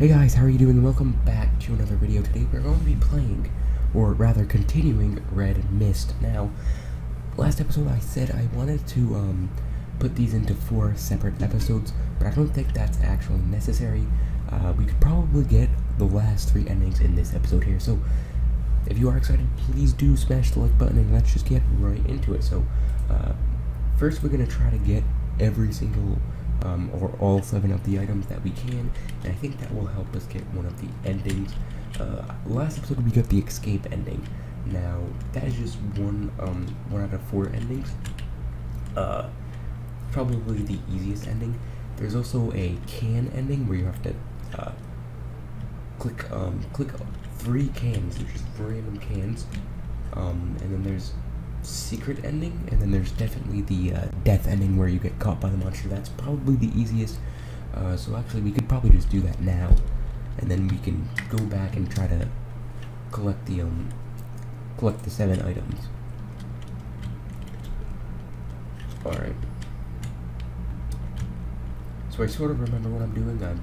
Hey guys, how are you doing? Welcome back to another video. Today we're going to be playing, or rather continuing, Red Mist. Now, last episode I said I wanted to put these into 4 separate episodes, but I don't think that's actually necessary. We could probably get the last 3 endings in this episode here, so if you are excited, please do smash the like button and let's just get right into it. So, first we're going to try to get every single or all 7 of the items that we can, and I think that will help us get one of the endings. Last episode we got the escape ending. Now that is just one out of 4 endings. Probably the easiest ending. There's also a can ending where you have to click 3 cans, which is random cans, and then there's secret ending, and then there's definitely the death ending where you get caught by the monster. That's probably the easiest, so actually we could probably just do that now, and then we can go back and try to collect the 7 items. Alright, so I sort of remember what I'm doing. I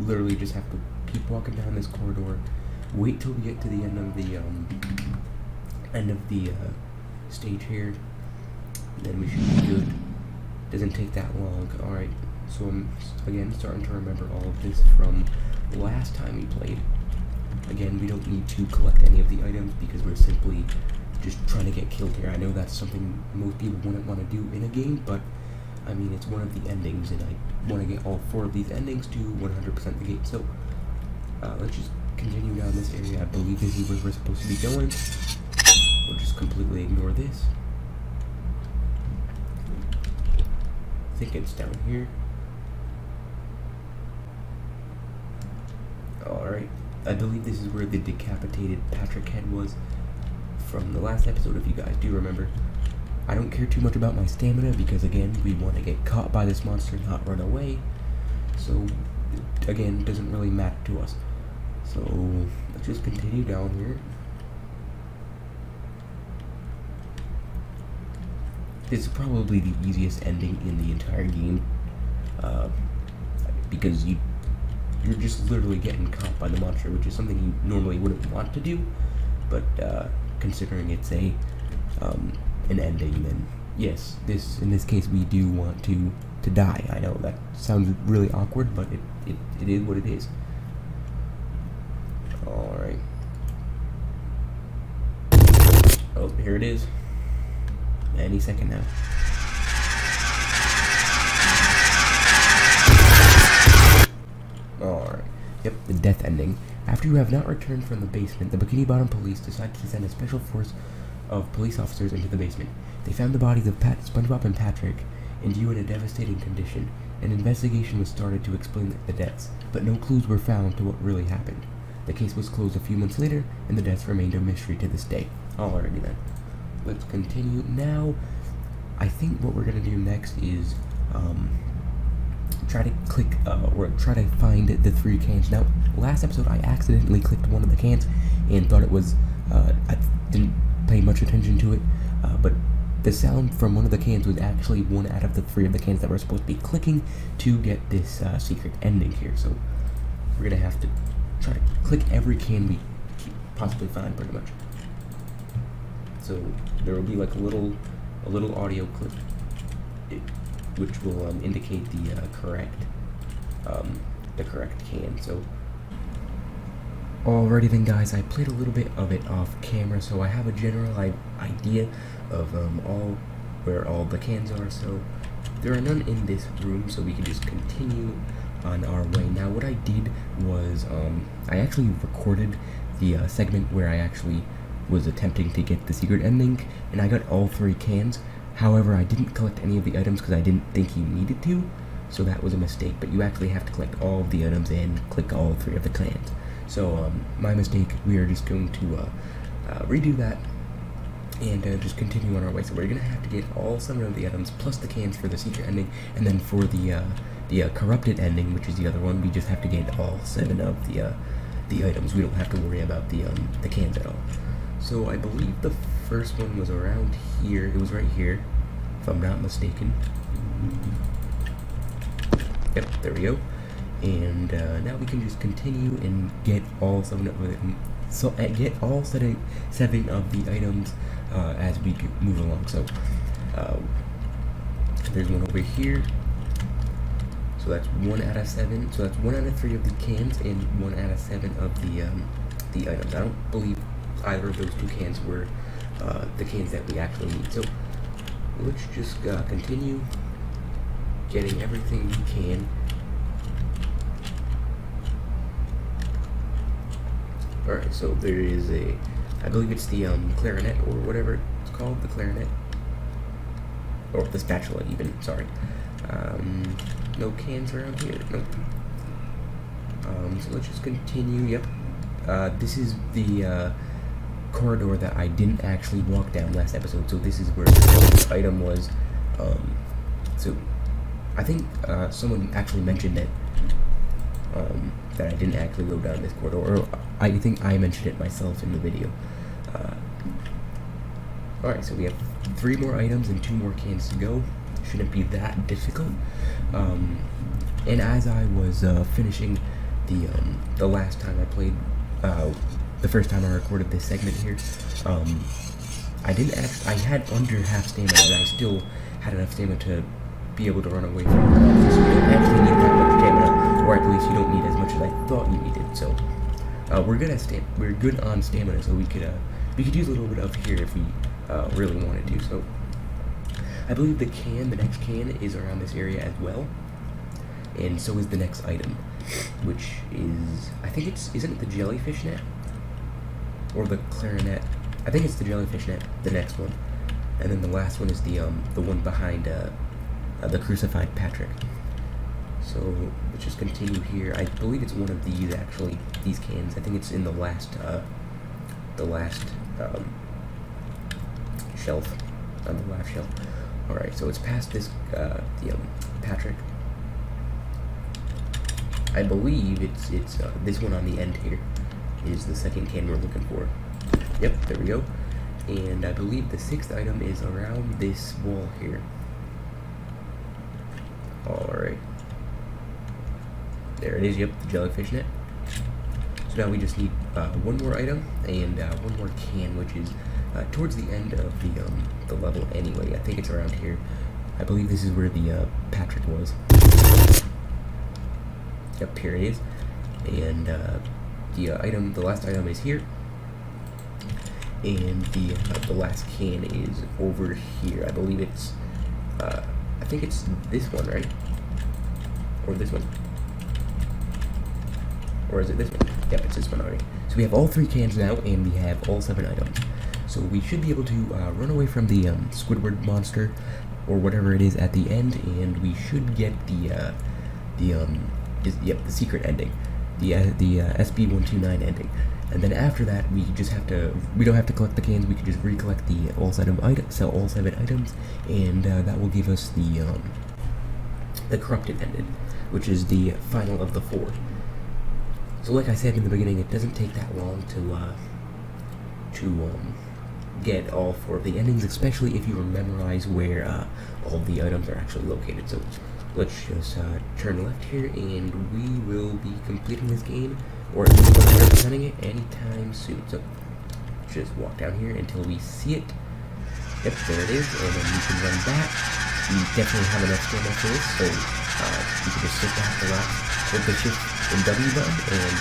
literally just have to keep walking down this corridor, wait till we get to the end of the stage here, then we should be good. Doesn't take that long. Alright, so I'm again starting to remember all of this from last time we played. Again, we don't need to collect any of the items because we're simply just trying to get killed here. I know that's something most people wouldn't want to do in a game, but I mean, it's one of the endings, and I want to get all 4 of these endings to 100% the game. So let's just continue down this area. I believe this is where we're supposed to be going. We'll just completely ignore this. I think it's down here. Alright. I believe this is where the decapitated Patrick head was from the last episode, if you guys do remember. I don't care too much about my stamina because, again, we want to get caught by this monster, not run away. So, again, it doesn't really matter to us. So, let's just continue down here. This is probably the easiest ending in the entire game, because you're just literally getting caught by the monster, which is something you normally wouldn't want to do, but considering it's an ending, then yes, in this case we do want to die. I know that sounds really awkward, but it is what it is. Alright. Oh, here it is. Any second now. Alright. Yep, the death ending. After you have not returned from the basement, the Bikini Bottom police decided to send a special force of police officers into the basement. They found the bodies of SpongeBob and Patrick and you in a devastating condition. An investigation was started to explain the deaths, but no clues were found to what really happened. The case was closed a few months later, and the deaths remained a mystery to this day. Alrighty then. Let's continue. Now, I think what we're going to do next is try to click, or try to find the 3 cans. Now, last episode I accidentally clicked one of the cans and thought it was, I didn't pay much attention to it, but the sound from one of the cans was actually 1 out of the 3 of the cans that we're supposed to be clicking to get this secret ending here. So, we're going to have to try to click every can we possibly find, pretty much. So there will be like a little audio clip, which will indicate the correct can. So alrighty then, guys, I played a little bit of it off camera, so I have a general idea of where all the cans are. So there are none in this room, so we can just continue on our way. Now, what I did was I actually recorded the segment where I actually was attempting to get the secret ending, and I got all 3 cans. However, I didn't collect any of the items because I didn't think you needed to, so that was a mistake. But you actually have to collect all of the items and click all 3 of the cans. So, my mistake. We are just going to redo that and just continue on our way. So we're gonna have to get all 7 of the items plus the cans for the secret ending, and then for the corrupted ending, which is the other one, we just have to get all 7 of the items. We don't have to worry about the cans at all. So I believe the first one was around here. It was right here, if I'm not mistaken. Yep, there we go. And now we can just continue and get all seven of them. So get all seven of the items as we move along. So there's one over here. So that's 1 out of 7. So that's 1 out of 3 of the cans and 1 out of 7 of the items. I don't believe either of those 2 cans were the cans that we actually need. So let's just continue getting everything we can. Alright, so there is I believe it's the clarinet or whatever it's called, the clarinet. Or the spatula even, sorry. No cans around here, nope. So let's just continue, yep. This is the corridor that I didn't actually walk down last episode, so this is where the item was. So I think someone actually mentioned that that I didn't actually go down this corridor, or I think I mentioned it myself in the video. Alright, so we have 3 more items and 2 more cans to go. Shouldn't be that difficult. And as I was finishing the last time I played, the first time I recorded this segment here, I had under half stamina, and I still had enough stamina to be able to run away from the monsters. So you don't actually need that much stamina, or at least you don't need as much as I thought you needed. So we're good on stamina, so we could use a little bit of here if we really wanted to. So I believe the next can is around this area as well, and so is the next item, which is, I think isn't it the jellyfish net or the clarinet? I think it's the jellyfish net, the next one, and then the last one is the one behind the crucified Patrick. So let's just continue here. I believe it's one of these actually, these cans. I think it's in the last shelf, on the last shelf. Alright, so it's past this, Patrick. I believe it's this one on the end here is the second can we're looking for. Yep, there we go. And I believe the 6th item is around this wall here. Alright. There it is, yep, the jellyfish net. So now we just need one more item and one more can, which is towards the end of the level anyway. I think it's around here. I believe this is where the Patrick was. Yep, here it is. And the last item is here. And the last can is over here. I believe it's I think it's this one, right? Or this one. Or is it this one? Yep, it's this one already. So we have all 3 cans now, and we have all 7 items. So we should be able to run away from the Squidward monster, or whatever it is at the end, and we should get the secret ending, the SB129 ending. And then after that, we don't have to collect the cans. We can just recollect all 7 items, and that will give us the corrupted ending, which is the final of the 4. So like I said in the beginning, it doesn't take that long to get all 4 of the endings, especially if you memorize where all the items are actually located. So let's just turn left here, and we will be completing this game, or at least representing it anytime soon. So just walk down here until we see it. Yep, there it is, and then we can run back. We definitely have enough stamina for this, so we can just sit back, relax, hold the shift and W button, and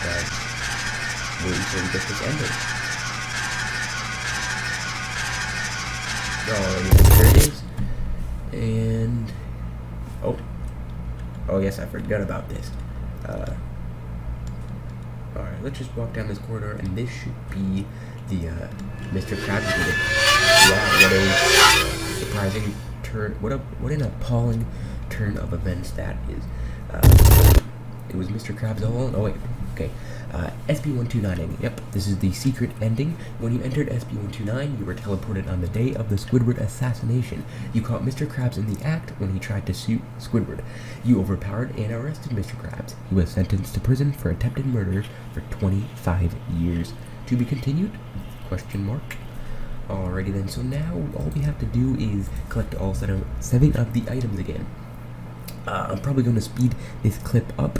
wait until we get this ending. Oh, there it is. And oh yes, I forgot about this. Alright, let's just walk down this corridor, and this should be the Mr. Krabs video. Wow, what a surprising turn! What an appalling turn of events that is. It was Mr. Krabs all along. Oh wait, okay. SB129. Yep, this is the secret ending. When you entered SB129, you were teleported on the day of the Squidward assassination. You caught Mr. Krabs in the act when he tried to shoot Squidward. You overpowered and arrested Mr. Krabs. He was sentenced to prison for attempted murder for 25 years. To be continued? Question mark. Alrighty then, so now all we have to do is collect all 7 of the items again. I'm probably going to speed this clip up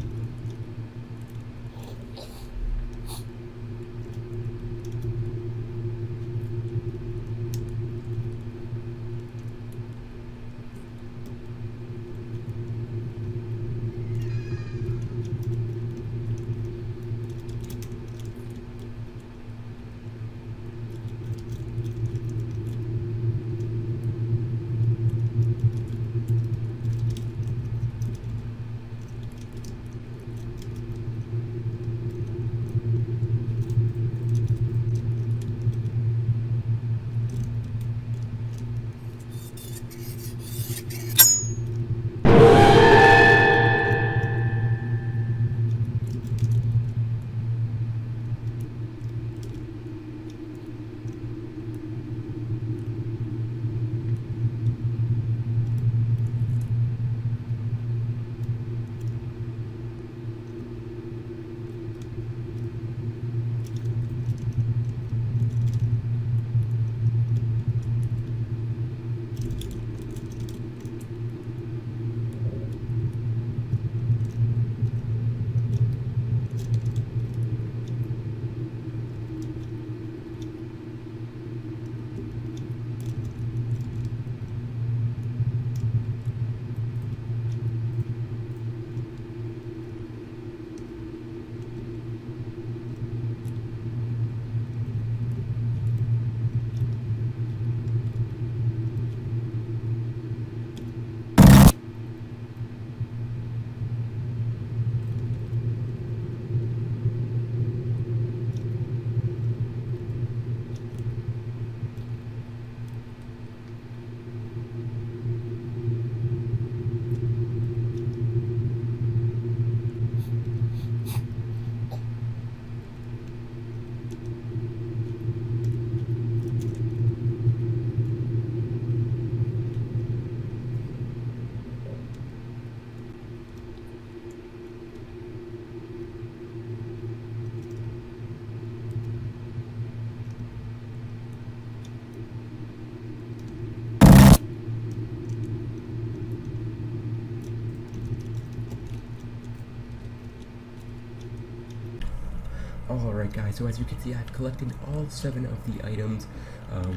Alright guys, so as you can see, I've collected all 7 of the items,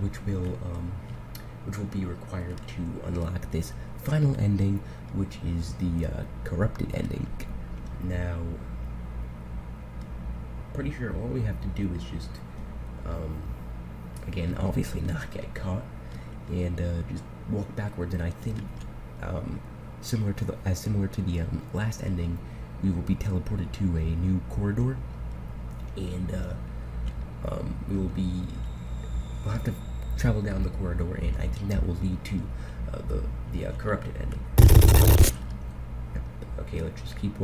which will be required to unlock this final ending, which is the corrupted ending. Now, pretty sure all we have to do is just, again, obviously not get caught, and just walk backwards. And I think, similar to the last ending, we will be teleported to a new corridor, and we'll have to travel down the corridor, and I think that will lead to the corrupted ending. Okay, let's just keep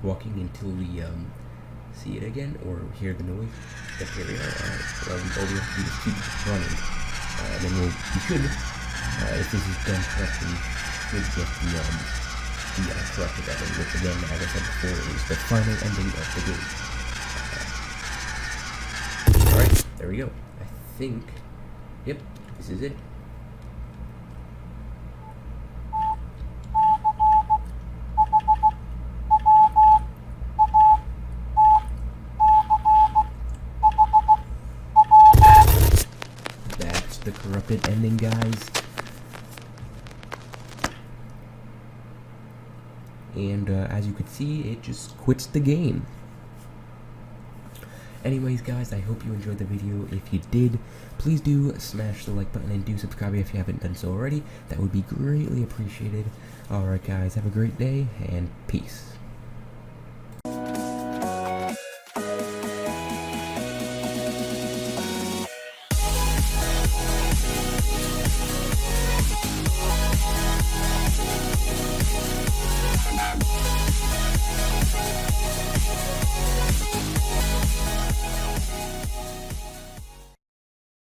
walking until we see it again or hear the noise. Yep, here we are. All we have to do is keep running, and then we should, if this is done correctly, should get the corrupted ending, which again, as I said before, is the final ending of the game. Alright, there we go. I think, yep, this is it. That's the corrupted ending, guys. And as you can see, it just quits the game. Anyways guys, I hope you enjoyed the video. If you did, please do smash the like button and do subscribe if you haven't done so already. That would be greatly appreciated. Alright guys, have a great day and peace.